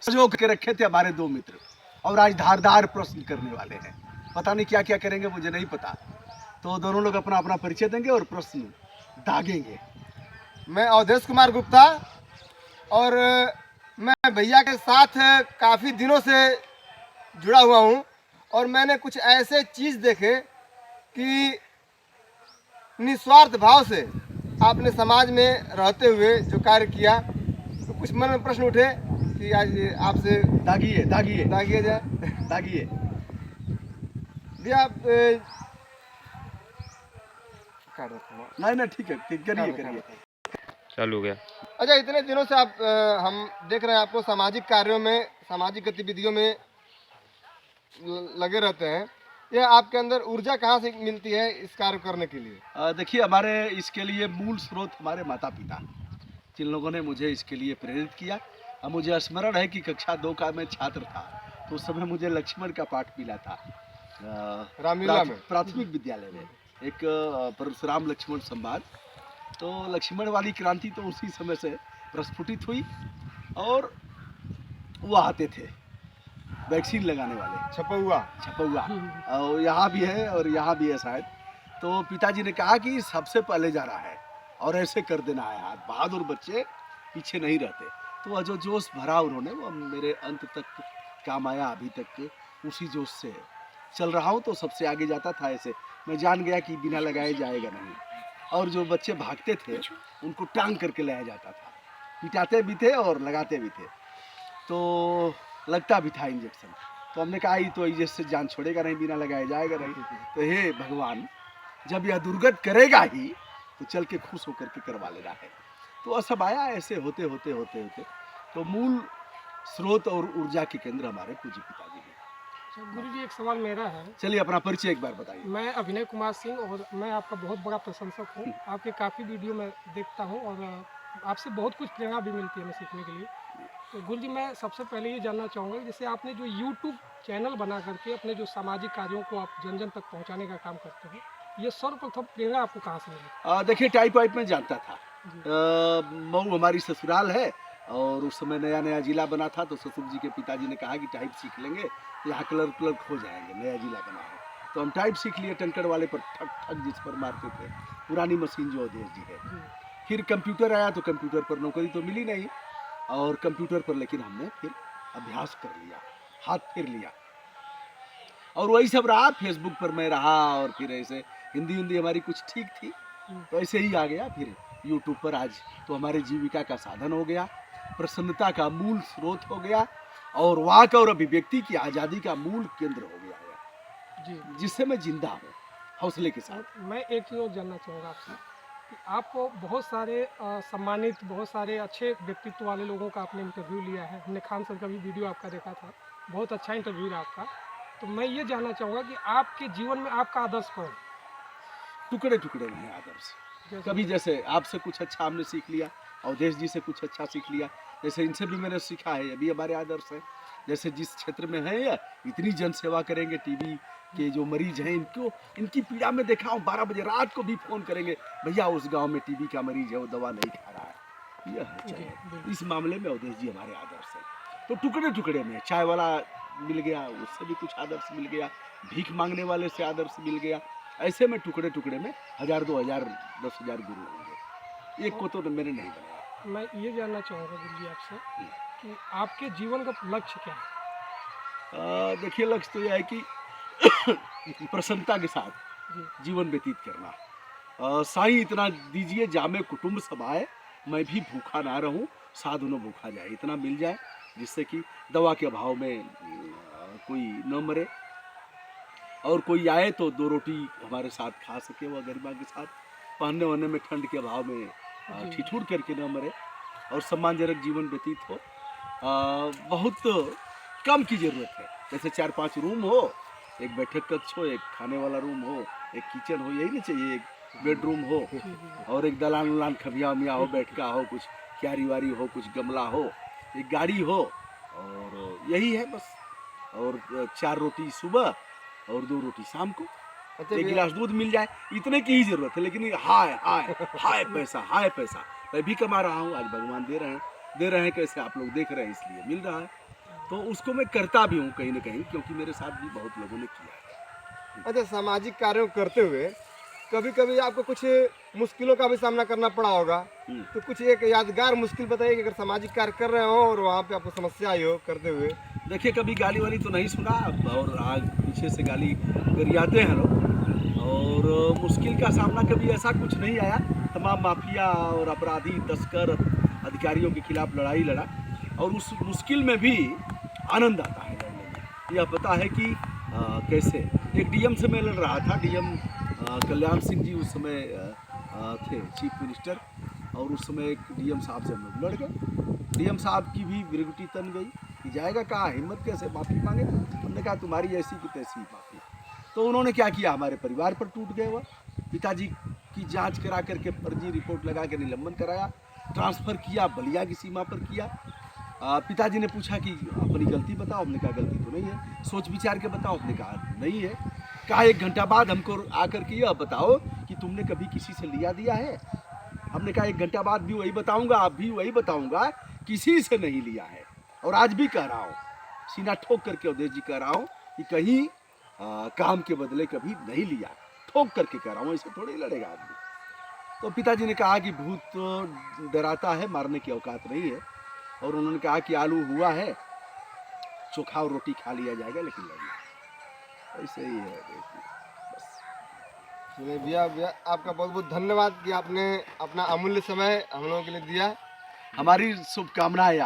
सजो के रखे थे हमारे दो मित्र, और आज धारदार प्रश्न करने वाले हैं। पता नहीं क्या क्या करेंगे, मुझे नहीं पता। तो दोनों लोग अपना अपना परिचय देंगे और प्रश्न दागेंगे। मैं अवधेश कुमार गुप्ता, और मैं भैया के साथ काफ़ी दिनों से जुड़ा हुआ हूँ, और मैंने कुछ ऐसे चीज़ देखे कि निस्वार्थ भाव से आपने समाज में रहते हुए जो कार्य किया, तो कुछ मन में प्रश्न उठे कि आज आपसे दागिए दागिए दागिए जाए। दागिए। भैया आप नहीं नहीं, ठीक है, करिए करिए। चालू हो गया। अच्छा, इतने दिनों से आप हम देख रहे हैं आपको सामाजिक कार्यों में, सामाजिक गतिविधियों में लगे रहते हैं। ये आपके अंदर ऊर्जा कहाँ से मिलती है इस कार्य करने के लिए? देखिए, हमारे इसके लिए मूल स्रोत हमारे माता पिता, जिन लोगों ने मुझे इसके लिए प्रेरित किया। अब मुझे स्मरण है कि कक्षा 2 का मैं छात्र था, तो उस समय मुझे लक्ष्मण का पाठ मिला था रामलीला में, प्राथमिक विद्यालय में, एक परशुराम लक्ष्मण संवाद। तो लक्ष्मण वाली क्रांति तो उसी समय से प्रस्फुटित हुई, और वो आते थे वैक्सीन लगाने वाले, छपौआ, और यहाँ भी है और यहाँ भी है शायद। तो पिताजी ने कहा कि सबसे पहले जाना है और ऐसे कर देना है हाथ, बहादुर बच्चे पीछे नहीं रहते। तो वह जो जोश भरा उन्होंने, वो मेरे अंत तक काम आया। अभी तक उसी जोश से चल रहा हूँ। तो सबसे आगे जाता था ऐसे, मैं जान गया कि बिना लगाए जाएगा नहीं। और जो बच्चे भागते थे उनको टांग करके लाया जाता था, पिटाते भी थे और लगाते भी थे, तो लगता भी था इंजेक्शन। तो हमने कहा ये तो इंजेक्शन से जान छोड़ेगा नहीं, बिना लगाए जाएगा नहीं। तो हे भगवान, जब यह दुर्गत करेगा ही तो चल के खुश होकर के करवा लेना है। तो वह सब आया। ऐसे होते होते होते होते तो मूल स्रोत और ऊर्जा के केंद्र हमारे पूज्य पिताजी हैं। गुरु जी, एक सवाल मेरा है। चलिए अपना परिचय एक बार बताइए। मैं अभिनय कुमार सिंह, और मैं आपका बहुत बड़ा प्रशंसक हूँ। आपके काफ़ी वीडियो मैं देखता हूँ, और आपसे बहुत कुछ प्रेरणा भी मिलती है हमें सीखने के लिए। तो गुरु जी, मैं सबसे पहले ये जानना चाहूँगा, जैसे आपने जो यूट्यूब चैनल बना करके अपने जो सामाजिक कार्यों को आप जन जन तक पहुँचाने का काम करते हैं, ये सर्वप्रथम प्रेरणा आपको कहाँ से मिली? देखिए, टाइप वाइप में जानता था। मऊ हमारी ससुराल है, और उस समय नया नया जिला बना था। तो ससुर जी के पिताजी ने कहा कि टाइप सीख लेंगे, यहाँ क्लर्क हो जाएंगे, नया जिला बना है। तो हम टाइप सीख लिए, टंकड़ वाले पर ठक ठक जिस पर मारते थे, पुरानी मशीन जो अवधेश जी है। फिर कंप्यूटर आया, तो कंप्यूटर पर नौकरी तो मिली नहीं, और कंप्यूटर पर लेकिन हमने फिर अभ्यास कर लिया, हाथ फेर लिया, और वही सब रहा। फेसबुक पर मैं रहा, और फिर ऐसे हिंदी हमारी कुछ ठीक थी, तो ऐसे ही आ गया। फिर यूट्यूब पर आज तो हमारे जीविका का साधन हो गया, प्रसन्नता का मूल स्रोत हो गया, और वाक और अभिव्यक्ति की आज़ादी का मूल केंद्र हो गया है जी, जिससे मैं जिंदा हूँ हौसले के साथ। मैं एक चीज़ और जानना चाहूँगा आपसे कि आपको बहुत सारे सम्मानित, बहुत सारे अच्छे व्यक्तित्व वाले लोगों का आपने इंटरव्यू लिया है। हमने खान सर का भी वीडियो आपका देखा था, बहुत अच्छा इंटरव्यू रहा आपका। तो मैं ये जानना चाहूँगा कि आपके जीवन में आपका आदर्श कौन? टुकड़े टुकड़े में है आदर्श। कभी जैसे आपसे कुछ अच्छा हमने सीख लिया, अवधेश जी से कुछ अच्छा सीख लिया, जैसे इनसे भी मैंने सीखा है, ये भी हमारे आदर्श है। जैसे जिस क्षेत्र में है, या इतनी जन सेवा करेंगे, टीबी के जो मरीज हैं, इनको इनकी पीड़ा में देखा हूँ, 12 बजे रात को भी फोन करेंगे, भैया उस गांव में टीबी का मरीज है, वो दवा नहीं खा रहा है। यह है चाहिए। इस मामले में अवधेश जी हमारे आदर्श है। तो टुकड़े टुकड़े में चाय वाला मिल गया, उससे भी कुछ आदर्श मिल गया, भीख मांगने वाले से आदर्श मिल गया। ऐसे में टुकड़े टुकड़े में 1000, 2000, 10,000 गुरु होंगे, एक को तो मैंने नहीं बनाया। मैं ये जानना चाहूँगा गुरु जी आपसे कि आपके जीवन का लक्ष्य क्या है? देखिए, लक्ष्य तो यह है कि प्रसन्नता के साथ जीवन व्यतीत करना। साईं इतना दीजिए, जामे कुटुंब समाए, मैं भी भूखा ना रहूं, साधु न भूखा जाए। इतना मिल जाए जिससे कि दवा के अभाव में कोई न मरे, और कोई आए तो 2 रोटी हमारे साथ खा सके, वह गरिमा के साथ, पहनने वहनने में ठंड के अभाव में ठिठुर करके न मरे, और सम्मानजनक जीवन व्यतीत हो। बहुत कम की ज़रूरत है। जैसे 4-5 रूम हो, एक बैठक कक्ष हो, एक खाने वाला रूम हो, एक किचन हो, यही नहीं चाहिए। एक बेडरूम हो, और एक दलान उलान खबिया उमिया हो, बैठका हो, कुछ क्यारी वारी हो, कुछ गमला हो, एक गाड़ी हो, और यही है बस। और 4 रोटी सुबह और 2 रोटी शाम को, एक गिलास दूध मिल जाए, इतने की ही जरूरत है। लेकिन हाय हाय हाय पैसा, हाय पैसा। मैं भी कमा रहा हूँ, आज भगवान दे रहे हैं कैसे आप लोग देख रहे हैं, इसलिए मिल रहा है। तो उसको मैं करता भी हूँ कहीं ना कहीं, क्योंकि मेरे साथ भी बहुत लोगों ने किया है। अच्छा, सामाजिक कार्यों को करते हुए कभी कभी आपको कुछ मुश्किलों का भी सामना करना पड़ा होगा, हम्म। तो कुछ एक यादगार मुश्किल बताइए कि अगर सामाजिक कार्य कर रहे हो और वहाँ पे आपको समस्या आई हो करते हुए। देखिए, कभी गाली वाली तो नहीं सुना, और आग पीछे से गाली गरियाते हैं लोग, और मुश्किल का सामना कभी ऐसा कुछ नहीं आया। तमाम माफिया और अपराधी तस्कर अधिकारियों के खिलाफ लड़ाई लड़ा, और उस मुश्किल में भी आनंद आता है लड़ने में। यह पता है कि कैसे एक डीएम से मैं लड़ रहा था। डीएम कल्याण सिंह जी उस समय थे चीफ मिनिस्टर, और उस समय एक डीएम साहब से हम लोग लड़ गए। डीएम साहब की भी विरगुटी तन गई कि जाएगा कहाँ, हिम्मत कैसे माफ़ी मांगे। हमने कहा तुम्हारी ऐसी की तैसी माफ़ी। तो उन्होंने क्या किया, हमारे परिवार पर टूट गए। वह पिताजी की जांच करा करके फर्जी रिपोर्ट लगा के निलंबन कराया, ट्रांसफ़र किया, बलिया की सीमा पर किया। पिताजी ने पूछा कि अपनी गलती बताओ, हमने कहा गलती तो नहीं है। सोच विचार के बताओ, हमने कहा नहीं है। कहा 1 घंटा बाद हमको आकर के यह बताओ कि तुमने कभी किसी से लिया दिया है। हमने कहा 1 घंटा बाद भी वही बताऊंगा, अब भी वही बताऊंगा, किसी से नहीं लिया है। और आज भी कह रहा हूँ, सीना ठोक करके अवधेश जी कह रहा हूँ कि कहीं काम के बदले कभी नहीं लिया। ठोक करके कह रहा हूँ, ऐसे थोड़ी लड़ेगा आदमी। तो पिताजी ने कहा कि भूत तो डराता है, मारने की औकात नहीं है। और उन्होंने कहा कि आलू हुआ है, चोखा और रोटी खा लिया जाएगा, लेकिन लड़ना ऐसे ही है। देखिए बस। चलिए भैया, भैया आपका बहुत बहुत धन्यवाद कि आपने अपना अमूल्य समय हम लोगों के लिए दिया। हमारी शुभकामनाएं